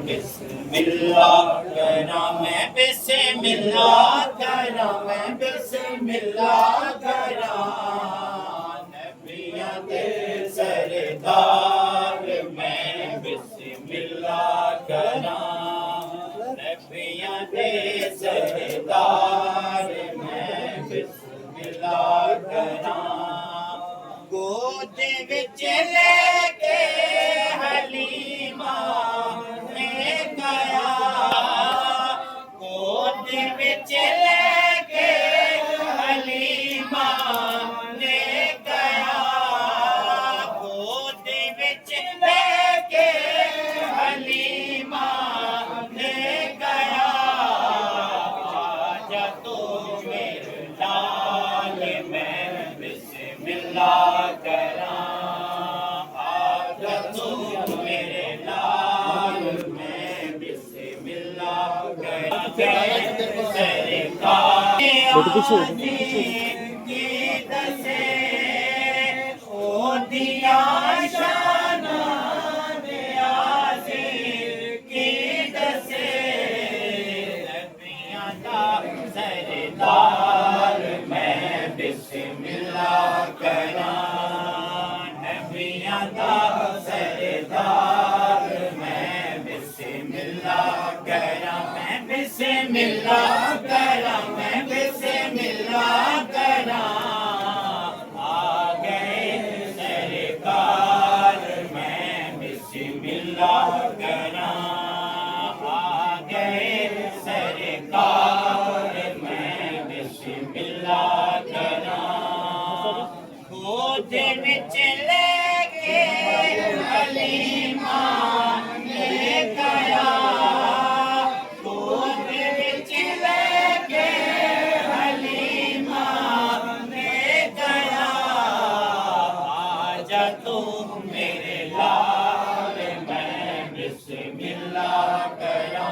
बिस्मिल्लाह करा मैं बिस्मिल्लाह करा मैं बिस्मिल्लाह करा नबियां दे सरदार मैं बिस्मिल्लाह करा नबियां दे सरदार मैं बिस्मिल्लाह करा गोद विच लेके हलीमा ने गया गोद विच लेके हलीमा ने गया गोद विच लेके हलीमा ने गया आजा तो मेरे लाल मैं बिस्मिल्लाह करा आजा तू मेरे लाल मैं बिस्मिल्लाह करा सरकार की दसे ओ दिया शाना न्याज़ी की दसे नबियां दा सरदार मैं बिस्मिल्लाह करा नबियां दा सरदार मैं बिस्मिल्लाह करा मैं बिस्मिल्लाह करा मैं बिस्मिल्लाह करा आ गए सरकार मैं बिस्मिल्लाह करा आ गए सरकार मैं बिस्मिल्लाह करा गोद विच लेके हलीमा ने गया गोद विच लेके हलीमा ने गया आजा तू मेरे लाल मैं बिस्मिल्लाह करा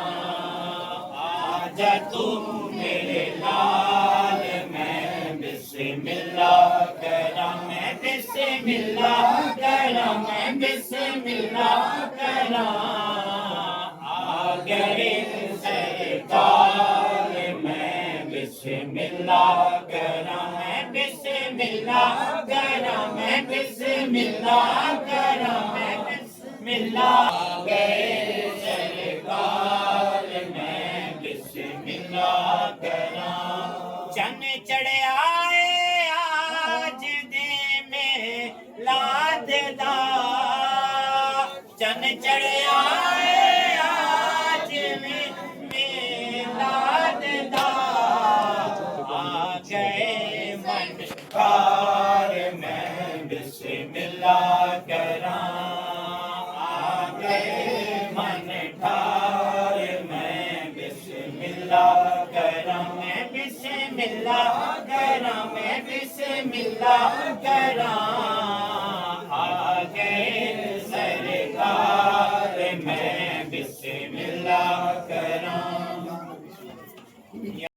आजा तू मेरे लाल मैं बिस्मिल्लाह करा मैं बिस्मिल्लाह करा मैं बिस्मिल्लाह करा आ गए सरकार मैं बिस्मिल्लाह करा मैं बिस्मिल्लाह करा मैं बिस्मिल्लाह करा मैं बिस्मिल्लाह आ गए सरकार मैं बिस्मिल्लाह करा चन चढ़िया आज दे में लाद दा चन चढ़िया आज में लाद दा आ गए मन कार मैं बिस्मिल्लाह करा आ गए मन ठार मैं बिस्मिल्लाह करा मैं बिस्मिल्लाह करा मैं बिस्मिल्लाह करा